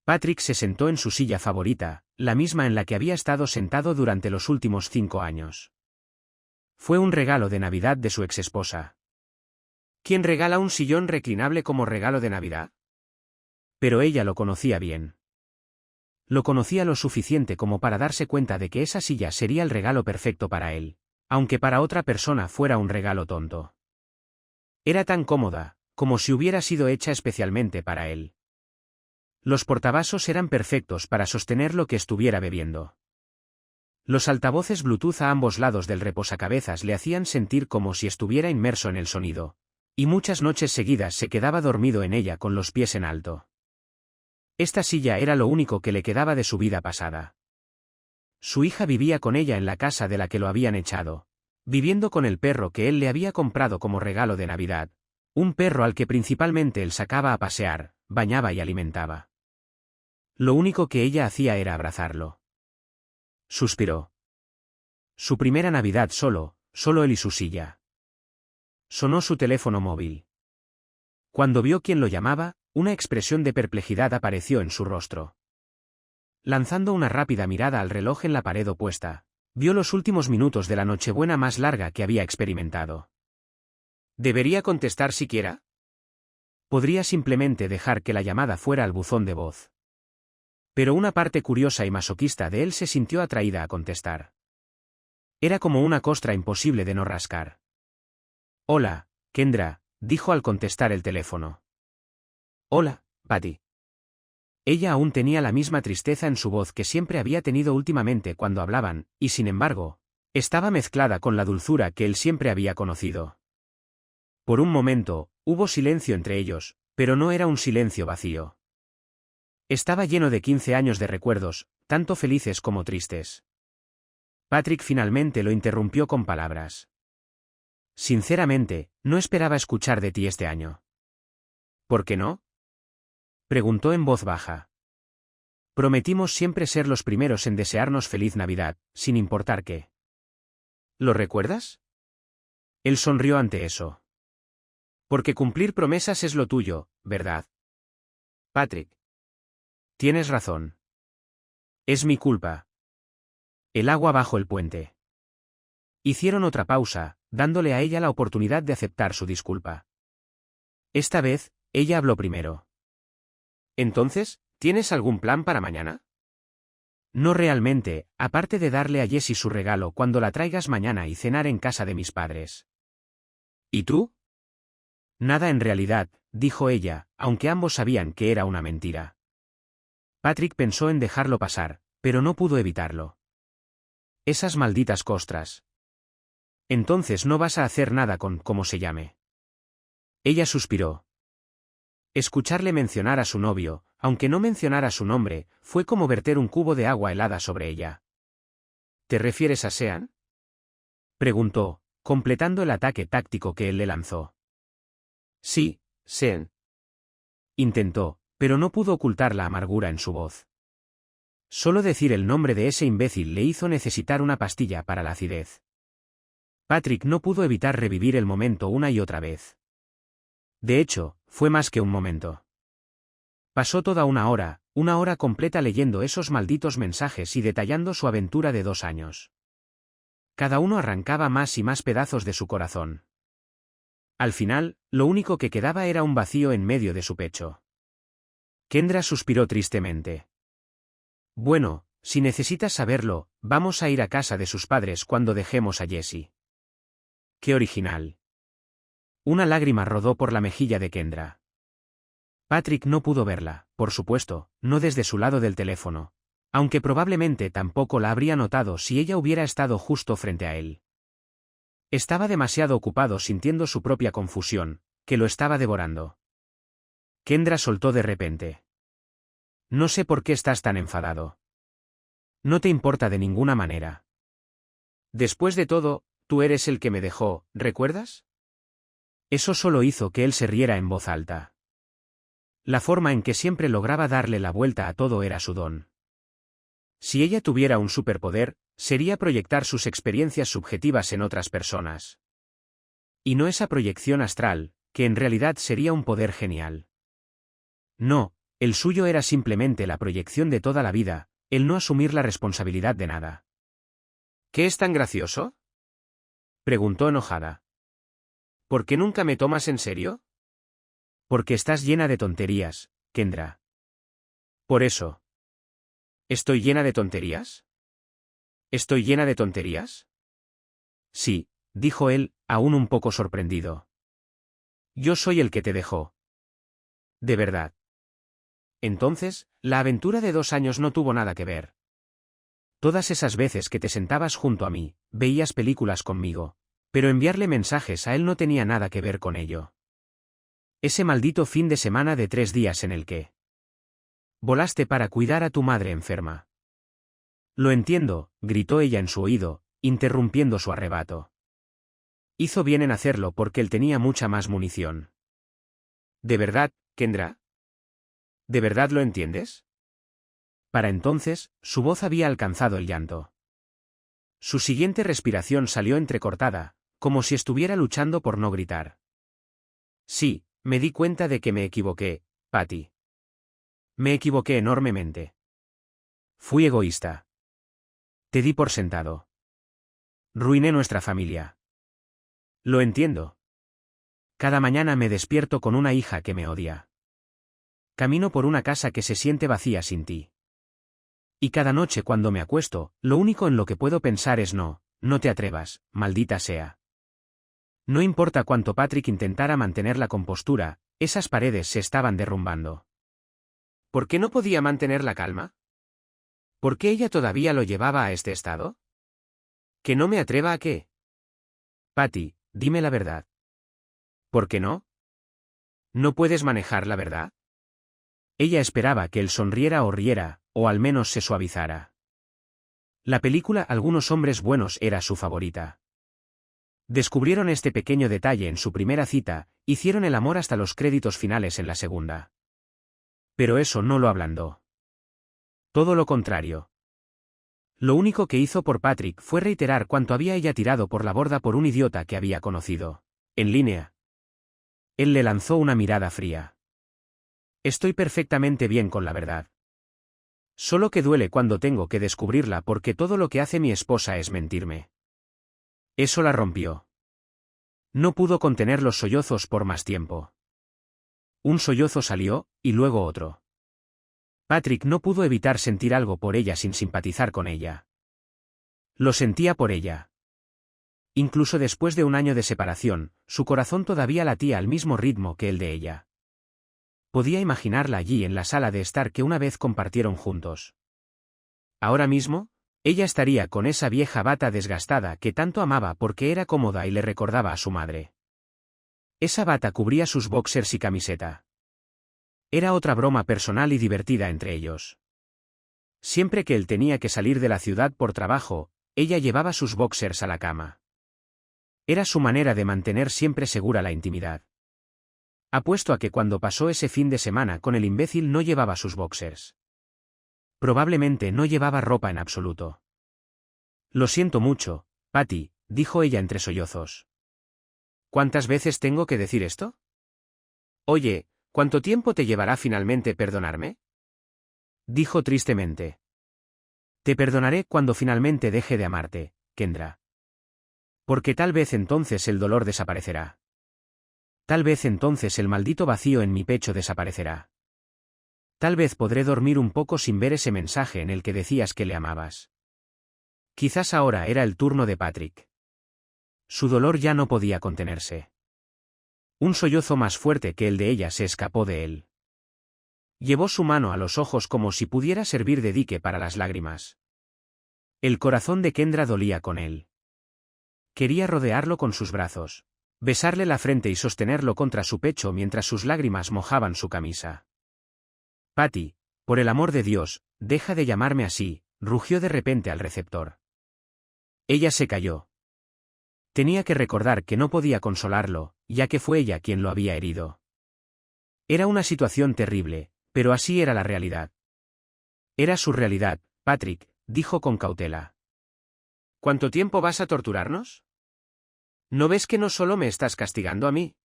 Patrick se sentó en su silla favorita, la misma en la que había estado sentado durante los últimos 5 años. Fue un regalo de Navidad de su exesposa. ¿Quién regala un sillón reclinable como regalo de Navidad? Pero ella lo conocía bien. Lo conocía lo suficiente como para darse cuenta de que esa silla sería el regalo perfecto para él, aunque para otra persona fuera un regalo tonto. Era tan cómoda, como si hubiera sido hecha especialmente para él. Los portavasos eran perfectos para sostener lo que estuviera bebiendo. Los altavoces Bluetooth a ambos lados del reposacabezas le hacían sentir como si estuviera inmerso en el sonido, y muchas noches seguidas se quedaba dormido en ella con los pies en alto. Esta silla era lo único que le quedaba de su vida pasada. Su hija vivía con ella en la casa de la que lo habían echado, viviendo con el perro que él le había comprado como regalo de Navidad, un perro al que principalmente él sacaba a pasear, bañaba y alimentaba. Lo único que ella hacía era abrazarlo. Suspiró. Su primera Navidad solo él y su silla. Sonó su teléfono móvil. Cuando vio quién lo llamaba, una expresión de perplejidad apareció en su rostro. Lanzando una rápida mirada al reloj en la pared opuesta, vio los últimos minutos de la Nochebuena más larga que había experimentado. ¿Debería contestar siquiera? Podría simplemente dejar que la llamada fuera al buzón de voz. Pero una parte curiosa y masoquista de él se sintió atraída a contestar. Era como una costra imposible de no rascar. Hola, Kendra, dijo al contestar el teléfono. Hola, Patty. Ella aún tenía la misma tristeza en su voz que siempre había tenido últimamente cuando hablaban, y sin embargo, estaba mezclada con la dulzura que él siempre había conocido. Por un momento, hubo silencio entre ellos, pero no era un silencio vacío. Estaba lleno de 15 años de recuerdos, tanto felices como tristes. Patrick finalmente lo interrumpió con palabras. Sinceramente, no esperaba escuchar de ti este año. ¿Por qué no? Preguntó en voz baja. Prometimos siempre ser los primeros en desearnos feliz Navidad, sin importar qué. ¿Lo recuerdas? Él sonrió ante eso. Porque cumplir promesas es lo tuyo, ¿verdad? Patrick. Tienes razón. Es mi culpa. El agua bajo el puente. Hicieron otra pausa, dándole a ella la oportunidad de aceptar su disculpa. Esta vez, ella habló primero. Entonces, ¿tienes algún plan para mañana? No realmente, aparte de darle a Jessie su regalo cuando la traigas mañana y cenar en casa de mis padres. ¿Y tú? Nada en realidad, dijo ella, aunque ambos sabían que era una mentira. Patrick pensó en dejarlo pasar, pero no pudo evitarlo. Esas malditas costras. Entonces no vas a hacer nada con cómo se llame. Ella suspiró. Escucharle mencionar a su novio, aunque no mencionara su nombre, fue como verter un cubo de agua helada sobre ella. ¿Te refieres a Sean? Preguntó, completando el ataque táctico que él le lanzó. Sí, Sean. Intentó, pero no pudo ocultar la amargura en su voz. Solo decir el nombre de ese imbécil le hizo necesitar una pastilla para la acidez. Patrick no pudo evitar revivir el momento una y otra vez. De hecho, fue más que un momento. Pasó toda una hora completa leyendo esos malditos mensajes y detallando su aventura de 2 años. Cada uno arrancaba más y más pedazos de su corazón. Al final, lo único que quedaba era un vacío en medio de su pecho. Kendra suspiró tristemente. Bueno, si necesitas saberlo, vamos a ir a casa de sus padres cuando dejemos a Jessie. ¡Qué original! Una lágrima rodó por la mejilla de Kendra. Patrick no pudo verla, por supuesto, no desde su lado del teléfono, aunque probablemente tampoco la habría notado si ella hubiera estado justo frente a él. Estaba demasiado ocupado sintiendo su propia confusión, que lo estaba devorando. Kendra soltó de repente. No sé por qué estás tan enfadado. No te importa de ninguna manera. Después de todo, tú eres el que me dejó, ¿recuerdas? Eso solo hizo que él se riera en voz alta. La forma en que siempre lograba darle la vuelta a todo era su don. Si ella tuviera un superpoder, sería proyectar sus experiencias subjetivas en otras personas. Y no esa proyección astral, que en realidad sería un poder genial. No, El suyo era simplemente la proyección de toda la vida, el no asumir la responsabilidad de nada. ¿Qué es tan gracioso?, preguntó enojada. ¿Por qué nunca me tomas en serio? Porque estás llena de tonterías, Kendra. Por eso. ¿Estoy llena de tonterías? ¿Estoy llena de tonterías? Sí, dijo él, aún un poco sorprendido. Yo soy el que te dejó. ¿De verdad? Entonces, la aventura de 2 años no tuvo nada que ver. Todas esas veces que te sentabas junto a mí, veías películas conmigo, pero enviarle mensajes a él no tenía nada que ver con ello. Ese maldito fin de semana de 3 días en el que volaste para cuidar a tu madre enferma. Lo entiendo, gritó ella en su oído, interrumpiendo su arrebato. Hizo bien en hacerlo porque él tenía mucha más munición. ¿De verdad, Kendra? ¿De verdad lo entiendes? Para entonces, su voz había alcanzado el llanto. Su siguiente respiración salió entrecortada, como si estuviera luchando por no gritar. Sí, me di cuenta de que me equivoqué, Patty. Me equivoqué enormemente. Fui egoísta. Te di por sentado. Ruiné nuestra familia. Lo entiendo. Cada mañana me despierto con una hija que me odia. Camino por una casa que se siente vacía sin ti. Y cada noche cuando me acuesto, lo único en lo que puedo pensar es no te atrevas, maldita sea. No importa cuánto Patrick intentara mantener la compostura, esas paredes se estaban derrumbando. ¿Por qué no podía mantener la calma? ¿Por qué ella todavía lo llevaba a este estado? ¿Que no me atreva a qué? Patty, dime la verdad. ¿Por qué no? ¿No puedes manejar la verdad? Ella esperaba que él sonriera o riera, o al menos se suavizara. La película Algunos hombres buenos era su favorita. Descubrieron este pequeño detalle en su primera cita, hicieron el amor hasta los créditos finales en la segunda. Pero eso no lo ablandó. Todo lo contrario. Lo único que hizo por Patrick fue reiterar cuánto había ella tirado por la borda por un idiota que había conocido en línea. Él le lanzó una mirada fría. Estoy perfectamente bien con la verdad. Solo que duele cuando tengo que descubrirla porque todo lo que hace mi esposa es mentirme. Eso la rompió. No pudo contener los sollozos por más tiempo. Un sollozo salió, y luego otro. Patrick no pudo evitar sentir algo por ella sin simpatizar con ella. Lo sentía por ella. Incluso después de 1 año de separación, su corazón todavía latía al mismo ritmo que el de ella. Podía imaginarla allí en la sala de estar que una vez compartieron juntos. Ahora mismo, ella estaría con esa vieja bata desgastada que tanto amaba porque era cómoda y le recordaba a su madre. Esa bata cubría sus boxers y camiseta. Era otra broma personal y divertida entre ellos. Siempre que él tenía que salir de la ciudad por trabajo, ella llevaba sus boxers a la cama. Era su manera de mantener siempre segura la intimidad. Apuesto a que cuando pasó ese fin de semana con el imbécil no llevaba sus boxers. Probablemente no llevaba ropa en absoluto. Lo siento mucho, Patty, dijo ella entre sollozos. ¿Cuántas veces tengo que decir esto? Oye, ¿cuánto tiempo te llevará finalmente perdonarme? Dijo tristemente. Te perdonaré cuando finalmente deje de amarte, Kendra. Porque tal vez entonces el dolor desaparecerá. Tal vez entonces el maldito vacío en mi pecho desaparecerá. Tal vez podré dormir un poco sin ver ese mensaje en el que decías que le amabas. Quizás ahora era el turno de Patrick. Su dolor ya no podía contenerse. Un sollozo más fuerte que el de ella se escapó de él. Llevó su mano a los ojos como si pudiera servir de dique para las lágrimas. El corazón de Kendra dolía con él. Quería rodearlo con sus brazos, besarle la frente y sostenerlo contra su pecho mientras sus lágrimas mojaban su camisa. Patty, por el amor de Dios, deja de llamarme así, rugió de repente al receptor. Ella se calló. Tenía que recordar que no podía consolarlo, ya que fue ella quien lo había herido. Era una situación terrible, pero así era la realidad. Era su realidad, Patrick, dijo con cautela. ¿Cuánto tiempo vas a torturarnos? ¿No ves que no solo me estás castigando a mí?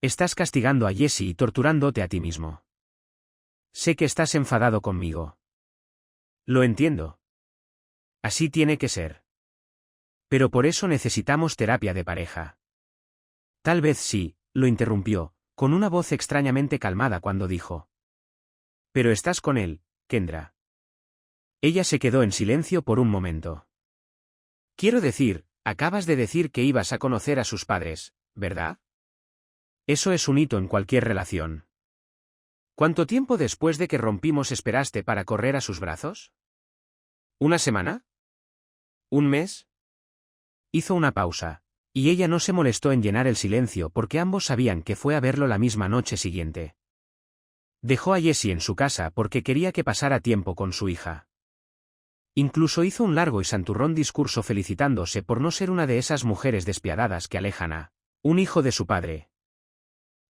Estás castigando a Jessie y torturándote a ti mismo. Sé que estás enfadado conmigo. Lo entiendo. Así tiene que ser. Pero por eso necesitamos terapia de pareja. Tal vez sí, lo interrumpió, con una voz extrañamente calmada cuando dijo. Pero estás con él, Kendra. Ella se quedó en silencio por un momento. Quiero decir, acabas de decir que ibas a conocer a sus padres, ¿verdad? Eso es un hito en cualquier relación. ¿Cuánto tiempo después de que rompimos esperaste para correr a sus brazos? ¿Una semana? ¿Un mes? Hizo una pausa, y ella no se molestó en llenar el silencio porque ambos sabían que fue a verlo la misma noche siguiente. Dejó a Jessie en su casa porque quería que pasara tiempo con su hija. Incluso hizo un largo y santurrón discurso felicitándose por no ser una de esas mujeres despiadadas que alejan a un hijo de su padre.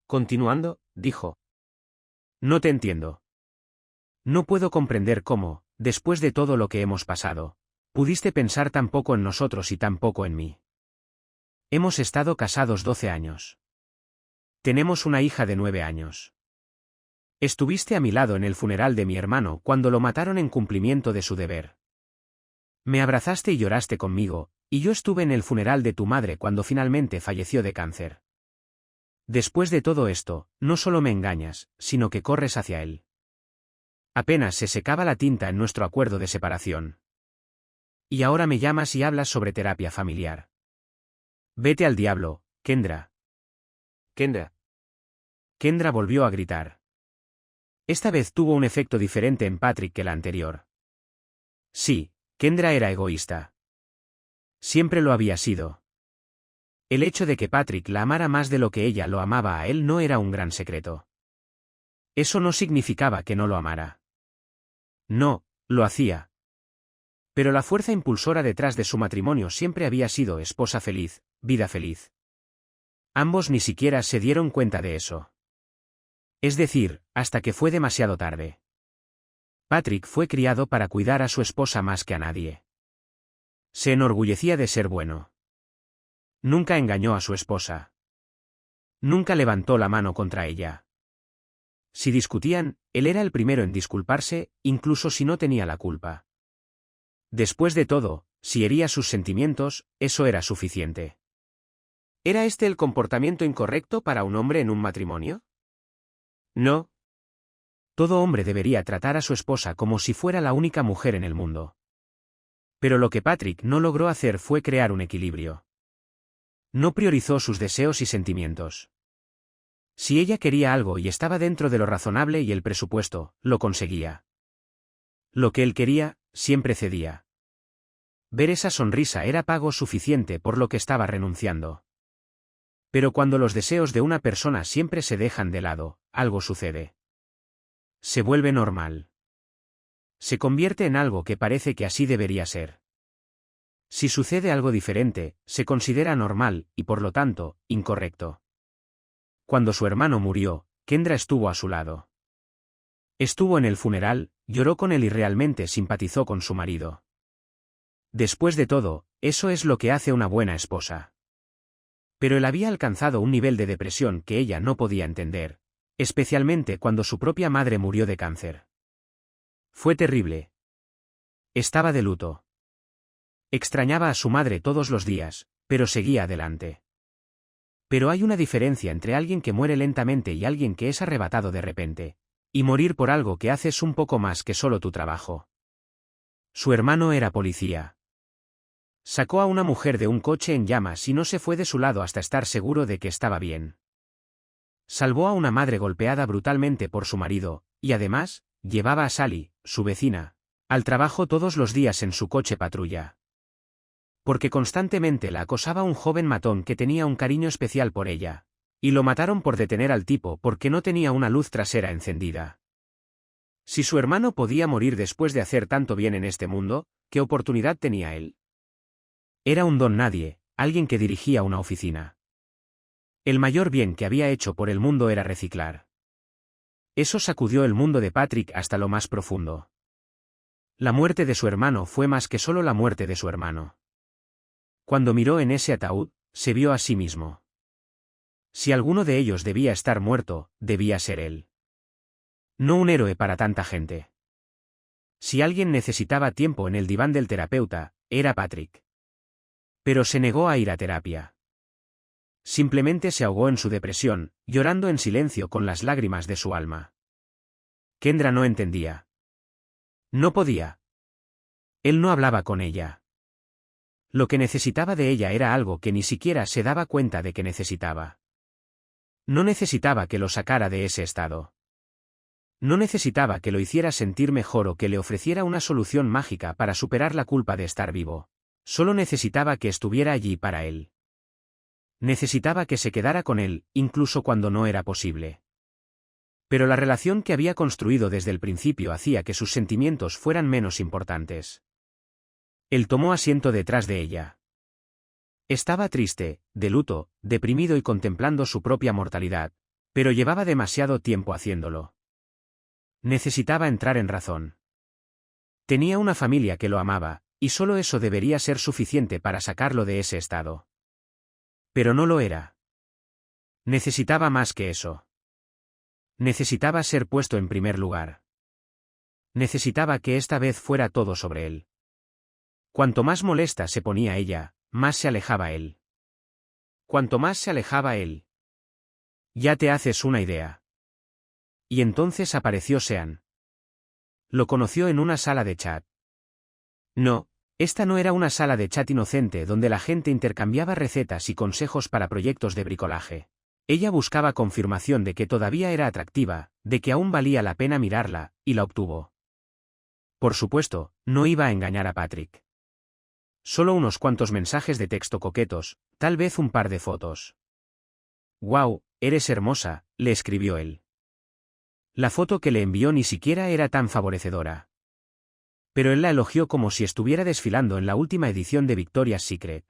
Continuando, dijo. No te entiendo. No puedo comprender cómo, después de todo lo que hemos pasado, pudiste pensar tan poco en nosotros y tan poco en mí. Hemos estado casados 12 años. Tenemos una hija de 9 años. Estuviste a mi lado en el funeral de mi hermano cuando lo mataron en cumplimiento de su deber. Me abrazaste y lloraste conmigo, y yo estuve en el funeral de tu madre cuando finalmente falleció de cáncer. Después de todo esto, no solo me engañas, sino que corres hacia él. Apenas se secaba la tinta en nuestro acuerdo de separación. Y ahora me llamas y hablas sobre terapia familiar. Vete al diablo, Kendra. Kendra. Kendra volvió a gritar. Esta vez tuvo un efecto diferente en Patrick que la anterior. Sí, Kendra era egoísta. Siempre lo había sido. El hecho de que Patrick la amara más de lo que ella lo amaba a él no era un gran secreto. Eso no significaba que no lo amara. No, lo hacía. Pero la fuerza impulsora detrás de su matrimonio siempre había sido esposa feliz, vida feliz. Ambos ni siquiera se dieron cuenta de eso. Es decir, hasta que fue demasiado tarde. Patrick fue criado para cuidar a su esposa más que a nadie. Se enorgullecía de ser bueno. Nunca engañó a su esposa. Nunca levantó la mano contra ella. Si discutían, él era el primero en disculparse, incluso si no tenía la culpa. Después de todo, si hería sus sentimientos, eso era suficiente. ¿Era este el comportamiento incorrecto para un hombre en un matrimonio? No. Todo hombre debería tratar a su esposa como si fuera la única mujer en el mundo. Pero lo que Patrick no logró hacer fue crear un equilibrio. No priorizó sus deseos y sentimientos. Si ella quería algo y estaba dentro de lo razonable y el presupuesto, lo conseguía. Lo que él quería, siempre cedía. Ver esa sonrisa era pago suficiente por lo que estaba renunciando. Pero cuando los deseos de una persona siempre se dejan de lado, algo sucede. Se vuelve normal. Se convierte en algo que parece que así debería ser. Si sucede algo diferente, se considera normal, y por lo tanto, incorrecto. Cuando su hermano murió, Kendra estuvo a su lado. Estuvo en el funeral, lloró con él y realmente simpatizó con su marido. Después de todo, eso es lo que hace una buena esposa. Pero él había alcanzado un nivel de depresión que ella no podía entender, especialmente cuando su propia madre murió de cáncer. Fue terrible. Estaba de luto. Extrañaba a su madre todos los días, pero seguía adelante. Pero hay una diferencia entre alguien que muere lentamente y alguien que es arrebatado de repente. Y morir por algo que haces un poco más que solo tu trabajo. Su hermano era policía. Sacó a una mujer de un coche en llamas y no se fue de su lado hasta estar seguro de que estaba bien. Salvó a una madre golpeada brutalmente por su marido, y además, llevaba a Sally, su vecina, al trabajo todos los días en su coche patrulla. Porque constantemente la acosaba un joven matón que tenía un cariño especial por ella. Y lo mataron por detener al tipo porque no tenía una luz trasera encendida. Si su hermano podía morir después de hacer tanto bien en este mundo, ¿qué oportunidad tenía él? Era un don nadie, alguien que dirigía una oficina. El mayor bien que había hecho por el mundo era reciclar. Eso sacudió el mundo de Patrick hasta lo más profundo. La muerte de su hermano fue más que solo la muerte de su hermano. Cuando miró en ese ataúd, se vio a sí mismo. Si alguno de ellos debía estar muerto, debía ser él. No un héroe para tanta gente. Si alguien necesitaba tiempo en el diván del terapeuta, era Patrick. Pero se negó a ir a terapia. Simplemente se ahogó en su depresión, llorando en silencio con las lágrimas de su alma. Kendra no entendía. No podía. Él no hablaba con ella. Lo que necesitaba de ella era algo que ni siquiera se daba cuenta de que necesitaba. No necesitaba que lo sacara de ese estado. No necesitaba que lo hiciera sentir mejor o que le ofreciera una solución mágica para superar la culpa de estar vivo. Solo necesitaba que estuviera allí para él. Necesitaba que se quedara con él, incluso cuando no era posible. Pero la relación que había construido desde el principio hacía que sus sentimientos fueran menos importantes. Él tomó asiento detrás de ella. Estaba triste, de luto, deprimido y contemplando su propia mortalidad, pero llevaba demasiado tiempo haciéndolo. Necesitaba entrar en razón. Tenía una familia que lo amaba, y solo eso debería ser suficiente para sacarlo de ese estado. Pero no lo era. Necesitaba más que eso. Necesitaba ser puesto en primer lugar. Necesitaba que esta vez fuera todo sobre él. Cuanto más molesta se ponía ella, más se alejaba él. Cuanto más se alejaba él. Ya te haces una idea. Y entonces apareció Sean. Lo conoció en una sala de chat. No, esta no era una sala de chat inocente donde la gente intercambiaba recetas y consejos para proyectos de bricolaje. Ella buscaba confirmación de que todavía era atractiva, de que aún valía la pena mirarla, y la obtuvo. Por supuesto, no iba a engañar a Patrick. Solo unos cuantos mensajes de texto coquetos, tal vez un par de fotos. «Guau, eres hermosa», le escribió él. La foto que le envió ni siquiera era tan favorecedora. Pero él la elogió como si estuviera desfilando en la última edición de Victoria's Secret.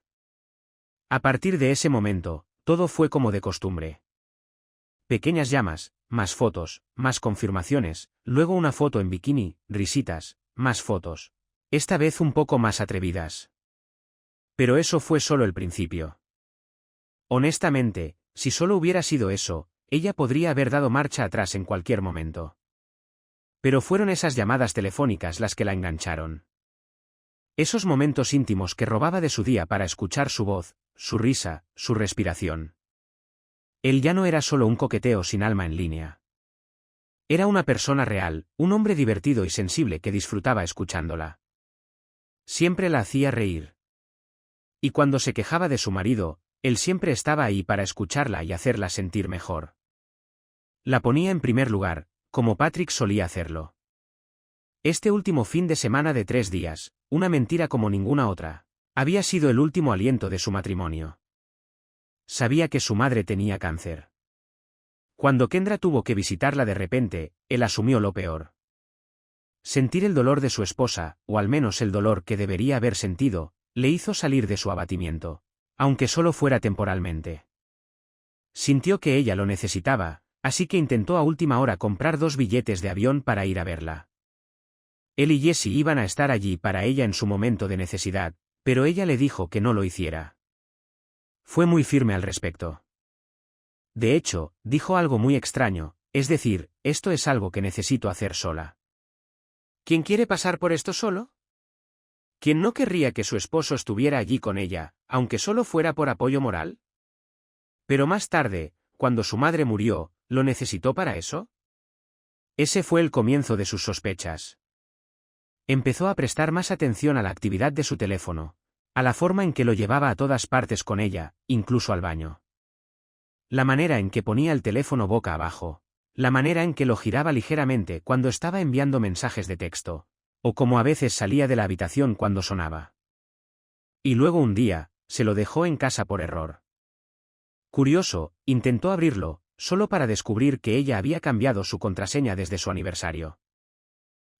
A partir de ese momento, todo fue como de costumbre. Pequeñas llamas, más fotos, más confirmaciones, luego una foto en bikini, risitas, más fotos. Esta vez un poco más atrevidas. Pero eso fue solo el principio. Honestamente, si solo hubiera sido eso, ella podría haber dado marcha atrás en cualquier momento. Pero fueron esas llamadas telefónicas las que la engancharon. Esos momentos íntimos que robaba de su día para escuchar su voz, su risa, su respiración. Él ya no era solo un coqueteo sin alma en línea. Era una persona real, un hombre divertido y sensible que disfrutaba escuchándola. Siempre la hacía reír. Y cuando se quejaba de su marido, él siempre estaba ahí para escucharla y hacerla sentir mejor. La ponía en primer lugar, como Patrick solía hacerlo. Este último fin de semana de 3 días, una mentira como ninguna otra, había sido el último aliento de su matrimonio. Sabía que su madre tenía cáncer. Cuando Kendra tuvo que visitarla de repente, él asumió lo peor. Sentir el dolor de su esposa, o al menos el dolor que debería haber sentido, le hizo salir de su abatimiento, aunque solo fuera temporalmente. Sintió que ella lo necesitaba, así que intentó a última hora comprar 2 billetes de avión para ir a verla. Él y Jessie iban a estar allí para ella en su momento de necesidad, pero ella le dijo que no lo hiciera. Fue muy firme al respecto. De hecho, dijo algo muy extraño, es decir, esto es algo que necesito hacer sola. ¿Quién quiere pasar por esto solo? ¿Quién no querría que su esposo estuviera allí con ella, aunque solo fuera por apoyo moral? Pero más tarde, cuando su madre murió, ¿lo necesitó para eso? Ese fue el comienzo de sus sospechas. Empezó a prestar más atención a la actividad de su teléfono, a la forma en que lo llevaba a todas partes con ella, incluso al baño. La manera en que ponía el teléfono boca abajo, la manera en que lo giraba ligeramente cuando estaba enviando mensajes de texto, o como a veces salía de la habitación cuando sonaba. Y luego un día, se lo dejó en casa por error. Curioso, intentó abrirlo, solo para descubrir que ella había cambiado su contraseña desde su aniversario.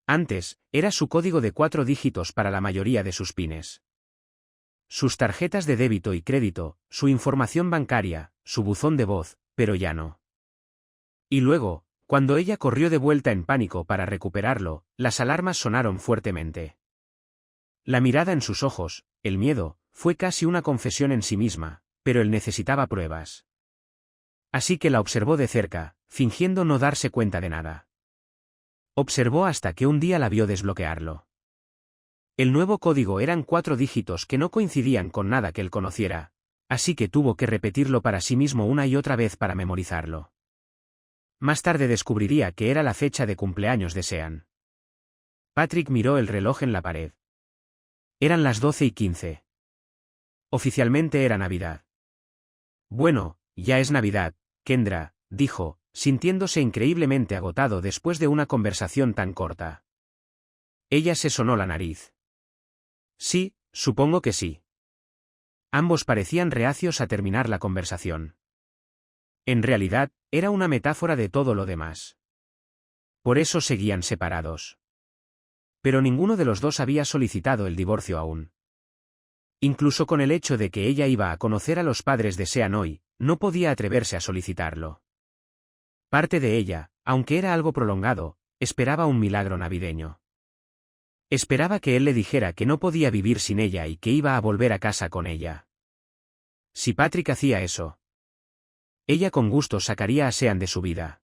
Antes, era su código de 4 dígitos para la mayoría de sus pines. Sus tarjetas de débito y crédito, su información bancaria, su buzón de voz, pero ya no. Y luego, cuando ella corrió de vuelta en pánico para recuperarlo, las alarmas sonaron fuertemente. La mirada en sus ojos, el miedo, fue casi una confesión en sí misma, pero él necesitaba pruebas. Así que la observó de cerca, fingiendo no darse cuenta de nada. Observó hasta que un día la vio desbloquearlo. El nuevo código eran 4 dígitos que no coincidían con nada que él conociera, así que tuvo que repetirlo para sí mismo una y otra vez para memorizarlo. Más tarde descubriría que era la fecha de cumpleaños de Sean. Patrick miró el reloj en la pared. Eran las 12:15. Oficialmente era Navidad. Bueno, ya es Navidad, Kendra, dijo, sintiéndose increíblemente agotado después de una conversación tan corta. Ella se sonó la nariz. Sí, supongo que sí. Ambos parecían reacios a terminar la conversación. En realidad, era una metáfora de todo lo demás. Por eso seguían separados. Pero ninguno de los dos había solicitado el divorcio aún. Incluso con el hecho de que ella iba a conocer a los padres de Sean hoy, no podía atreverse a solicitarlo. Parte de ella, aunque era algo prolongado, esperaba un milagro navideño. Esperaba que él le dijera que no podía vivir sin ella y que iba a volver a casa con ella. Si Patrick hacía eso, ella con gusto sacaría a Sean de su vida.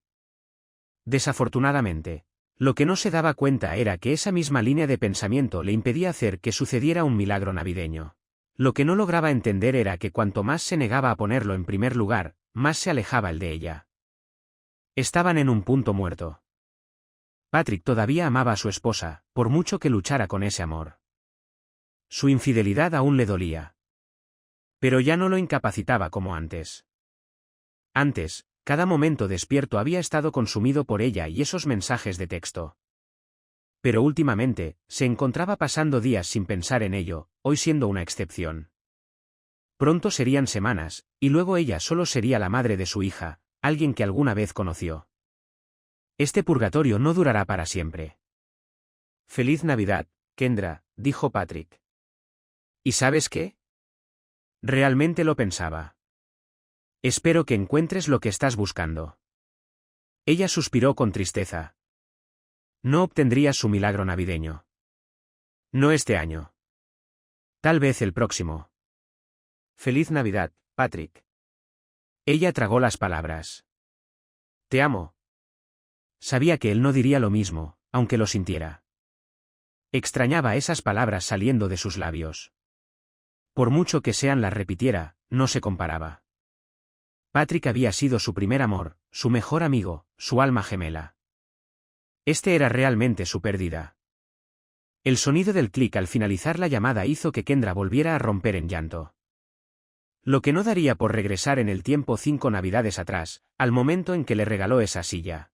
Desafortunadamente, lo que no se daba cuenta era que esa misma línea de pensamiento le impedía hacer que sucediera un milagro navideño. Lo que no lograba entender era que cuanto más se negaba a ponerlo en primer lugar, más se alejaba el de ella. Estaban en un punto muerto. Patrick todavía amaba a su esposa, por mucho que luchara con ese amor. Su infidelidad aún le dolía. Pero ya no lo incapacitaba como antes. Antes, cada momento despierto había estado consumido por ella y esos mensajes de texto. Pero últimamente, se encontraba pasando días sin pensar en ello, hoy siendo una excepción. Pronto serían semanas, y luego ella solo sería la madre de su hija, alguien que alguna vez conoció. Este purgatorio no durará para siempre. Feliz Navidad, Kendra, dijo Patrick. ¿Y sabes qué? Realmente lo pensaba. Espero que encuentres lo que estás buscando. Ella suspiró con tristeza. No obtendrías su milagro navideño. No este año. Tal vez el próximo. Feliz Navidad, Patrick. Ella tragó las palabras. Te amo. Sabía que él no diría lo mismo, aunque lo sintiera. Extrañaba esas palabras saliendo de sus labios. Por mucho que Sean las repitiera, no se comparaba. Patrick había sido su primer amor, su mejor amigo, su alma gemela. Este era realmente su pérdida. El sonido del clic al finalizar la llamada hizo que Kendra volviera a romper en llanto. Lo que no daría por regresar en el tiempo 5 navidades atrás, al momento en que le regaló esa silla.